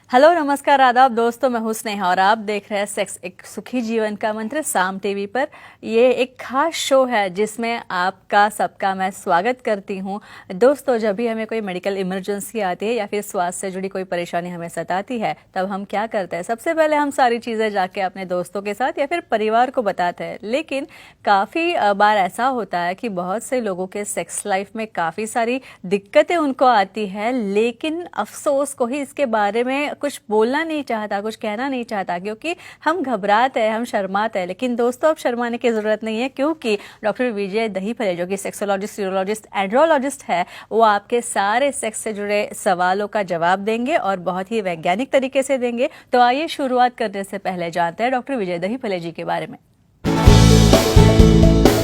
Hello नमस्कार आदाब दोस्तों, मैं हूं स्नेहा और आप देख रहे हैं सेक्स एक सुखी जीवन का मंत्र साम टीवी पर। ये एक खास शो है जिसमें आपका सबका मैं स्वागत करती हूं। दोस्तों, जब भी हमें कोई मेडिकल इमरजेंसी आती है या फिर स्वास्थ्य से जुड़ी कोई परेशानी हमें सताती है, तब हम क्या करते हैं? सबसे पहले हम सारी चीज़ें जाके अपने दोस्तों के साथ या फिर परिवार को बताते हैं। लेकिन काफ़ी बार ऐसा होता है कि बहुत से लोगों के सेक्स लाइफ में काफ़ी सारी दिक्कतें उनको आती है, लेकिन अफसोस कोई इसके बारे में कुछ बोलना नहीं चाहता, कुछ कहना नहीं चाहता, क्योंकि हम घबराते हैं, हम शर्माते हैं। लेकिन दोस्तों, अब शर्माने की जरूरत नहीं है, क्योंकि डॉक्टर विजय दहीफले, जो कि सेक्सोलॉजिस्ट, यूरोलॉजिस्ट, एंड्रोलॉजिस्ट है, वो आपके सारे सेक्स से जुड़े सवालों का जवाब देंगे और बहुत ही वैज्ञानिक तरीके से देंगे। तो आइए शुरुआत करने से पहले जानते हैं डॉक्टर विजय दहीफले जी के बारे में।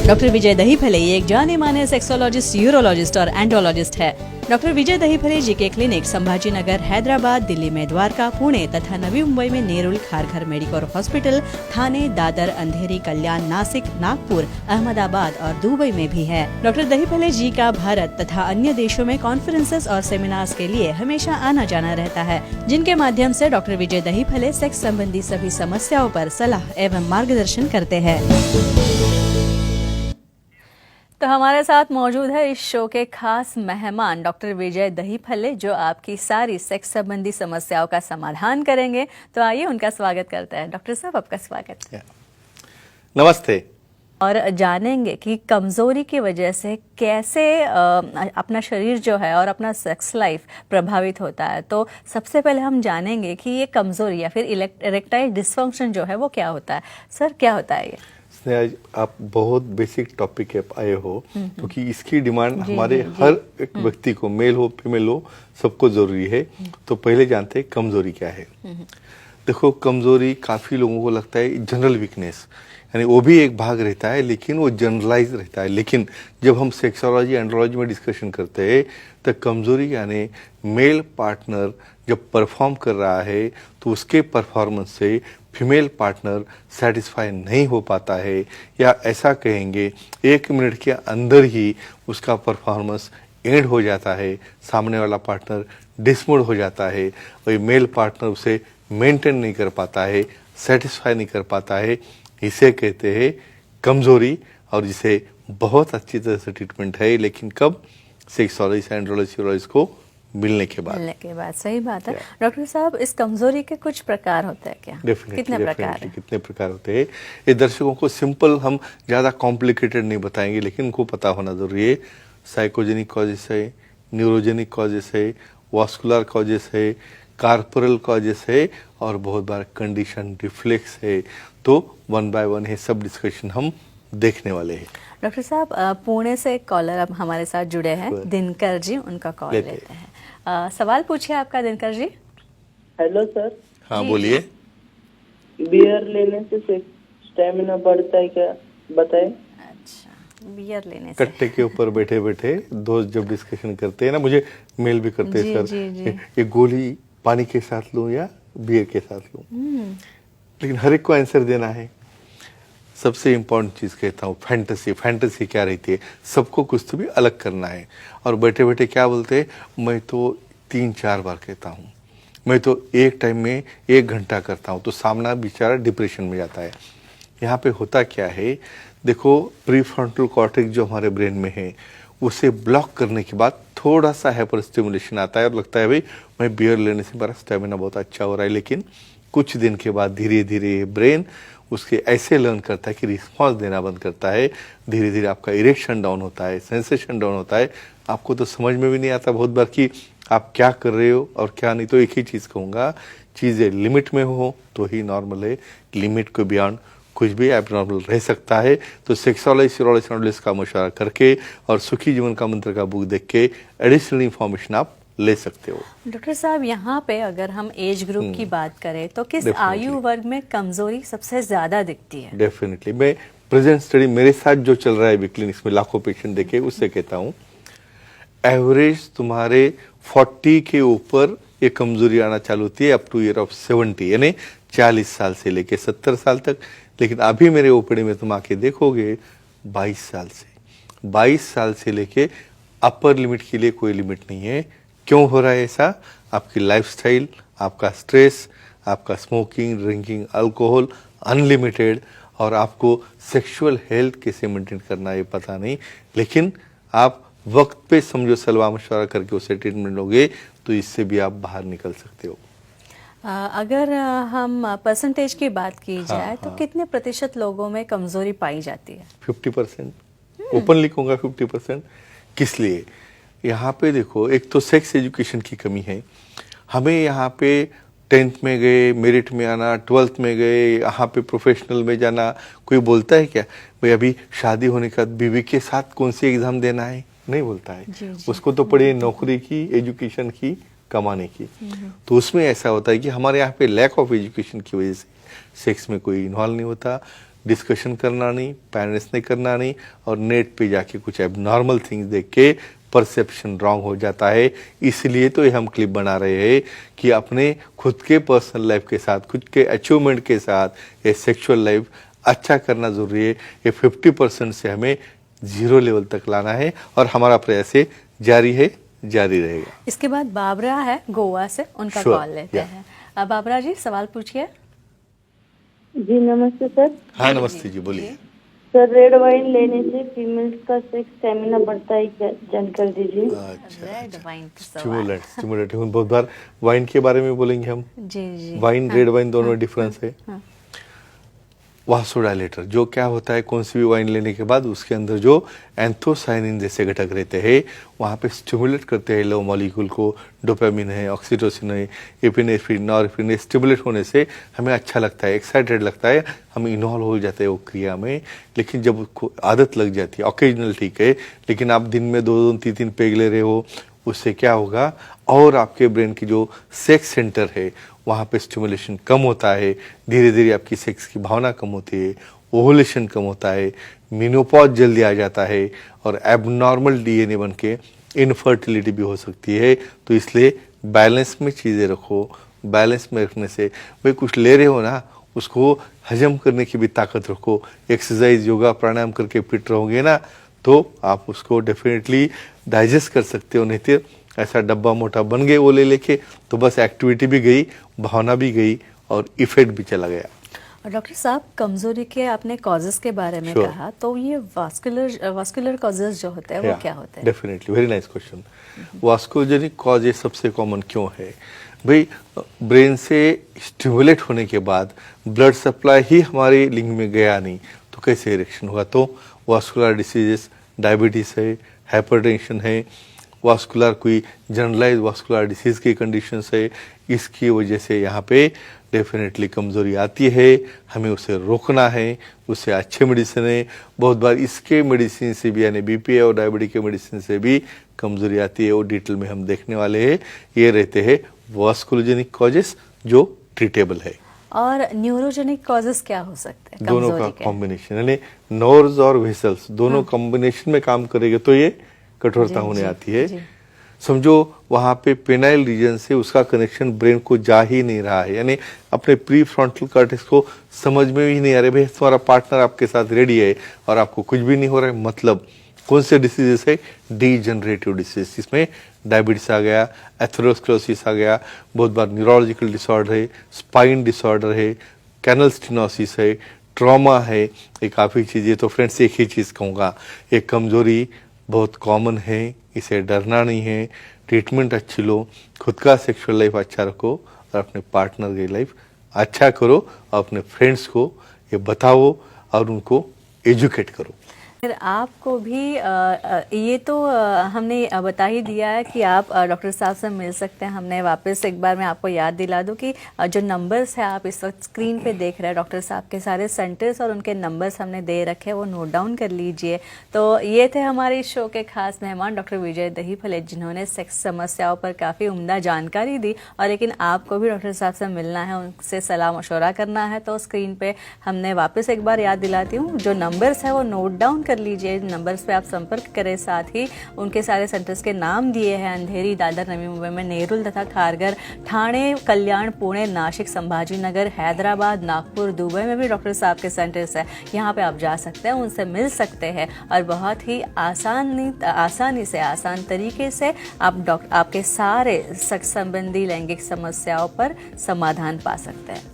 डॉक्टर विजय दहीफले एक जाने माने सेक्सोलॉजिस्ट, यूरोलॉजिस्ट और एंड्रोलॉजिस्ट है। डॉक्टर विजय दहीफले जी के क्लिनिक संभाजी नगर, हैदराबाद, दिल्ली में द्वारका, पुणे तथा नवी मुंबई में नेरुल, खारघर मेडिकोर हॉस्पिटल, थाने, दादर, अंधेरी, कल्याण, नासिक, नागपुर, अहमदाबाद और दुबई में भी है। डॉक्टर दहीफले जी का भारत तथा अन्य देशों में कॉन्फ्रेंसेस और सेमिनार्स के लिए हमेशा आना जाना रहता है, जिनके माध्यम से डॉक्टर विजय दहीफले सेक्स संबंधी सभी समस्याओं पर सलाह एवं मार्गदर्शन करते हैं। तो हमारे साथ मौजूद है इस शो के खास मेहमान डॉक्टर विजय दहीफले, जो आपकी सारी सेक्स संबंधी समस्याओं का समाधान करेंगे। तो आइए उनका स्वागत करते हैं। डॉक्टर साहब, आपका स्वागत। नमस्ते। और जानेंगे कि कमजोरी की वजह से कैसे अपना शरीर जो है और अपना सेक्स लाइफ प्रभावित होता है। तो सबसे पहले हम जानेंगे कि ये कमजोरी या फिर इरेक्टाइल डिसफंक्शन जो है वो क्या होता है। सर, क्या होता है ये? आप बहुत बेसिक टॉपिक पे आए हो, क्योंकि इसकी डिमांड हमारे हर एक व्यक्ति को, मेल हो फीमेल हो, सबको जरूरी है। तो पहले जानते हैं कमजोरी क्या है। देखो, कमजोरी काफी लोगों को लगता है जनरल वीकनेस, यानी वो भी एक भाग रहता है, लेकिन वो जनरलाइज रहता है। लेकिन जब हम सेक्सोलॉजी एंड्रोलॉजी में डिस्कशन करते हैं तो कमजोरी यानी मेल पार्टनर जब परफॉर्म कर रहा है तो उसके परफॉर्मेंस से फीमेल पार्टनर सेटिस्फाई नहीं हो पाता है, या ऐसा कहेंगे 1 मिनट के अंदर ही उसका परफॉर्मेंस एंड हो जाता है, सामने वाला पार्टनर डिसमूड हो जाता है, वही मेल पार्टनर उसे मेंटेन नहीं कर पाता है, सेटिस्फाई नहीं कर पाता है। इसे कहते हैं कमजोरी, और जिसे बहुत अच्छी तरह से ट्रीटमेंट है, लेकिन कब? सेक्सोलॉजी एंड्रोलॉजी को मिलने के बाद। सही बात है। डॉक्टर साहब, इस कमजोरी के कुछ प्रकार होते हैं क्या? कितने प्रकार होते हैं? ये दर्शकों को सिंपल, हम ज्यादा कॉम्प्लिकेटेड नहीं बताएंगे, लेकिन उनको पता होना जरूरी है। साइकोजेनिक कॉजेस है, न्यूरोजेनिक कॉजेस है, वास्कुलर कॉजेस है, कार्पोरल कॉजेस है, और बहुत बार कंडीशन रिफ्लेक्स है। तो 1 बाय 1 है सब डिस्कशन हम देखने वाले हैं। डॉक्टर साहब, पुणे से एक कॉलर अब हमारे साथ जुड़े हैं, दिनकर जी, उनका कॉल लेते हैं। सवाल पूछिए आपका, दिनकर जी। Hello sir. हाँ, बोलिए। बियर लेने से स्टेमिना बढ़ता है क्या, बताएं? अच्छा, बियर लेने से। कट्टे के ऊपर बैठे बैठे दोस्त जब डिस्कशन करते हैं ना, मुझे मेल भी करते हैं, सर ये गोली पानी के साथ लूं या बियर के साथ लूं, लेकिन हर एक को आंसर देना है। सबसे इम्पोर्टेंट चीज कहता हूँ, फैंटेसी क्या रहती है, सबको कुछ तो भी अलग करना है। और बैठे बैठे क्या बोलते हैं, मैं तो 3-4 बार कहता हूँ, मैं तो एक टाइम में 1 घंटा करता हूँ, तो सामना बेचारा डिप्रेशन में जाता है। यहाँ पे होता क्या है, देखो, प्रीफ्रंटल कॉर्टेक्स जो हमारे ब्रेन में है, उसे ब्लॉक करने के बाद थोड़ा सा हाइपर स्टिमुलेशन आता है और लगता है भाई मैं बियर लेने से मेरा स्टेमिना बहुत अच्छा हो रहा है। लेकिन कुछ दिन के बाद धीरे धीरे ब्रेन उसके ऐसे लर्न करता है कि रिस्पॉन्स देना बंद करता है। धीरे धीरे आपका इरेक्शन डाउन होता है, सेंसेशन डाउन होता है। आपको तो समझ में भी नहीं आता बहुत बार कि आप क्या कर रहे हो और क्या नहीं। तो एक ही चीज़ कहूँगा, चीज़ें लिमिट में हो तो ही नॉर्मल है, लिमिट को बियॉन्ड कुछ भी एबनॉर्मल रह सकता है। तो सेक्सोलॉजी का मशवरा करके और सुखी जीवन का मंत्र का बुक देख के एडिशनल इंफॉर्मेशन आप ले सकते हो। डॉक्टर साहब, यहाँ पे अगर हम एज ग्रुप की बात करें तो किस आयु वर्ग में कमजोरी सबसे ज्यादा दिखती है? डेफिनेटली, मैं प्रेजेंट स्टडी मेरे साथ जो चल रहा है अभी क्लिनिक्स में, लाखों पेशेंट देखे, उससे कहता हूँ एवरेज तुम्हारे 40 के ऊपर ये कमजोरी आना चालू होती है अप टू ईयर ऑफ 70, यानी 40 साल से लेके 70 साल तक। लेकिन अभी मेरे ओपीडी में तुम आके देखोगे 22 साल से लेके अपर लिमिट के लिए कोई लिमिट नहीं है। क्यों हो रहा है ऐसा? आपकी लाइफस्टाइल, आपका स्ट्रेस, आपका स्मोकिंग, ड्रिंकिंग, अल्कोहल अनलिमिटेड, और आपको सेक्सुअल हेल्थ कैसे मेंटेन करना है ये पता नहीं, लेकिन आप वक्त पे समझो सलाह मशवरा करके उसे ट्रीटमेंट लोगे तो इससे भी आप बाहर निकल सकते हो। अगर हम परसेंटेज की बात की जाए तो हाँ। कितने प्रतिशत लोगों में कमजोरी पाई जाती है? 50%, ओपनली कहूँगा 50%। किस लिए? यहाँ पे देखो, एक तो सेक्स एजुकेशन की कमी है। हमें यहाँ पे 10th में गए, मेरिट में आना, 12th में गए, यहाँ पे प्रोफेशनल में जाना, कोई बोलता है क्या भाई अभी शादी होने के बाद बीवी के साथ कौन सी एग्जाम देना है? नहीं बोलता है। जी। उसको तो पढ़े नौकरी की, एजुकेशन की, कमाने की। तो उसमें ऐसा होता है कि हमारे यहाँ पे लैक ऑफ एजुकेशन की वजह से सेक्स में कोई इन्वॉल्व नहीं होता, डिस्कशन करना नहीं, पेरेंट्स ने करना नहीं, और नेट पे जाके कुछ एबनॉर्मल थिंग्स देख के परसेप्शन रॉन्ग हो जाता है। इसलिए तो ये हम क्लिप बना रहे हैं कि अपने खुद के पर्सनल लाइफ के साथ, खुद के अचीवमेंट के साथ ये सेक्सुअल लाइफ अच्छा करना जरूरी है। ये 50% से हमें 0 लेवल तक लाना है, और हमारा प्रयास जारी है, जारी रहेगा। इसके बाद बाबरा है गोवा से, उनका Sure, कॉल लेते yeah. हैं। अब बाबरा जी सवाल पूछिए। जी नमस्ते सर। हाँ नमस्ते जी, बोलिए। सर रेड वाइन लेने से फीमेल्स का सेक्स स्टेमिना बढ़ता है क्या, जानकारी दीजिए। रेड वाइन का सवाल। स्टिमुलेट बहुत बार वाइन के बारे में बोलेंगे हम। जी जी। वाइन, रेड वाइन दोनों में डिफरेंस है। हाँ। वासोडाइलेटर जो क्या होता है, कौन सी भी वाइन लेने के बाद उसके अंदर जो एंथोसाइनिन जैसे घटक रहते हैं वहाँ पे स्टिमुलेट करते हैं लव मॉलिक्यूल को। डोपामिन है, ऑक्सीटोसिन है, एपिनेफ्रिन, नॉरएपिनेफ्रिन, स्टिमुलेट होने से हमें अच्छा लगता है, एक्साइटेड लगता है, हम इन्वॉल्व हो जाते हैं वो क्रिया में। लेकिन जब उसको आदत लग जाती है, ऑकेजनल ठीक है, लेकिन आप दिन में 2-2, 3-3 पेग ले रहे हो, उससे क्या होगा, और आपके ब्रेन की जो सेक्स सेंटर है वहाँ पे स्टिमुलेशन कम होता है, धीरे धीरे आपकी सेक्स की भावना कम होती है, ओवुलेशन कम होता है, मेनोपॉज जल्दी आ जाता है, और एबनॉर्मल डीएनए बन के इनफर्टिलिटी भी हो सकती है। तो इसलिए बैलेंस में चीज़ें रखो। बैलेंस में रखने से, भाई कुछ ले रहे हो ना, उसको हजम करने की भी ताकत रखो। एक्सरसाइज, योगा, प्राणायाम करके फिट रहोगे ना तो आप उसको डेफिनेटली डाइजेस्ट कर सकते हो। नहीं तो ऐसा डब्बा मोटा बन गए वो ले लेके, तो बस एक्टिविटी भी गई, भावना भी गई, और इफेक्ट भी चला गया। और डॉक्टर साहब, कमजोरी के आपने कॉजेस के बारे में Sure. कहा, तो ये वास्कुलर कॉजेस जो होते हैं वो क्या होते हैं? Definitely, very nice question. Vasculogenic cause ये सबसे कॉमन क्यों है? भाई ब्रेन से स्टिमुलेट होने के बाद ब्लड सप्लाई ही हमारे लिंग में गया नहीं तो कैसे इरेक्शन होगा? तो वास्कुलर डिसीजेस, डायबिटीज है, हाइपरटेंशन है, वास्कुलर कोई जनरलाइज वास्कुलर डिसीज की कंडीशंस है, इसकी वजह से यहाँ पे डेफिनेटली कमज़ोरी आती है। हमें उसे रोकना है, उससे अच्छे मेडिसिन है। बहुत बार इसके मेडिसिन से भी, यानी बीपी और डायबिटीज के मेडिसिन से भी कमज़ोरी आती है, वो डिटेल में हम देखने वाले हैं। ये रहते हैं वास्कुलरजेनिक कॉजेस जो ट्रीटेबल है। और न्यूरोजेनिक कॉजेस क्या हो सकते हैं? दोनों का कमजोरी के? कॉम्बिनेशन, यानी नर्व्स और वेसल्स दोनों कॉम्बिनेशन में काम करेंगे तो ये कठोरता जी, होने जी, आती है। जी। समझो वहाँ पे पेनाइल रीजन से उसका कनेक्शन ब्रेन को जा ही नहीं रहा है, यानी अपने प्री फ्रंटल कॉर्टेक्स को समझ में ही नहीं आ रहा है भाई तुम्हारा पार्टनर आपके साथ रेडी है और आपको कुछ भी नहीं हो रहा है। मतलब कौन से डिसीजेस है? डीजनरेटिव डिसीज, जिसमें डायबिटीज आ गया, एथेरोस्क्लेरोसिस आ गया, बहुत बार न्यूरोलॉजिकल डिसऑर्डर है, स्पाइन डिसऑर्डर है, कैनल स्टेनोसिस है, ट्रॉमा है, ये काफ़ी चीज़ें। तो फ्रेंड्स एक ही चीज़ कहूँगा, एक कमज़ोरी बहुत कॉमन है, इसे डरना नहीं है। ट्रीटमेंट अच्छी लो, खुद का सेक्सुअल लाइफ अच्छा रखो, और अपने पार्टनर की लाइफ अच्छा करो, और अपने फ्रेंड्स को ये बताओ और उनको एजुकेट करो। फिर आपको भी ये तो हमने बता ही दिया है कि आप डॉक्टर साहब से मिल सकते हैं। हमने वापस एक बार मैं आपको याद दिला दूं कि जो नंबर्स है आप इस वक्त स्क्रीन पे देख रहे हैं, डॉक्टर साहब के सारे सेंटर्स और उनके नंबर्स हमने दे रखे हैं, वो नोट डाउन कर लीजिए। तो ये थे हमारे इस शो के खास मेहमान डॉक्टर विजय दहीफले, जिन्होंने सेक्स समस्याओं पर काफ़ी उम्दा जानकारी दी। और लेकिन आपको भी डॉक्टर साहब से मिलना है, उनसे सलाह मशवरा करना है, तो स्क्रीन पर हमने वापस एक बार याद दिलाती हूँ, जो नंबर्स है वो नोट डाउन कर लीजिए, नंबर्स पे आप संपर्क करें। साथ ही उनके सारे सेंटर्स के नाम दिए हैं, अंधेरी, दादर, नवी मुंबई में नेरुल तथा खारघर, ठाणे, कल्याण, पुणे, नासिक, संभाजीनगर, हैदराबाद, नागपुर, दुबई में भी डॉक्टर साहब के सेंटर्स है। यहाँ पे आप जा सकते हैं, उनसे मिल सकते हैं और बहुत ही आसानी से, आसान तरीके से आप आपके सारे सेक्स संबंधी लैंगिक समस्याओं पर समाधान पा सकते हैं।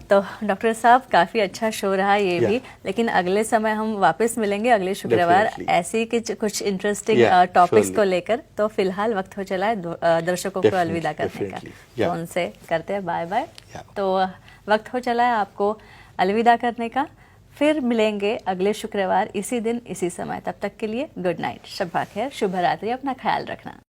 तो डॉक्टर साहब, काफ़ी अच्छा शो रहा ये भी, लेकिन अगले समय हम वापस मिलेंगे अगले शुक्रवार ऐसे ही कुछ इंटरेस्टिंग टॉपिक्स को लेकर। तो फिलहाल वक्त हो चला है दर्शकों को अलविदा करने का, तो उनसे करते हैं बाय बाय। तो वक्त हो चला है आपको अलविदा करने का, फिर मिलेंगे अगले शुक्रवार इसी दिन इसी समय। तब तक के लिए गुड नाइट, शब्बा खैर, शुभ रात्रि, अपना ख्याल रखना।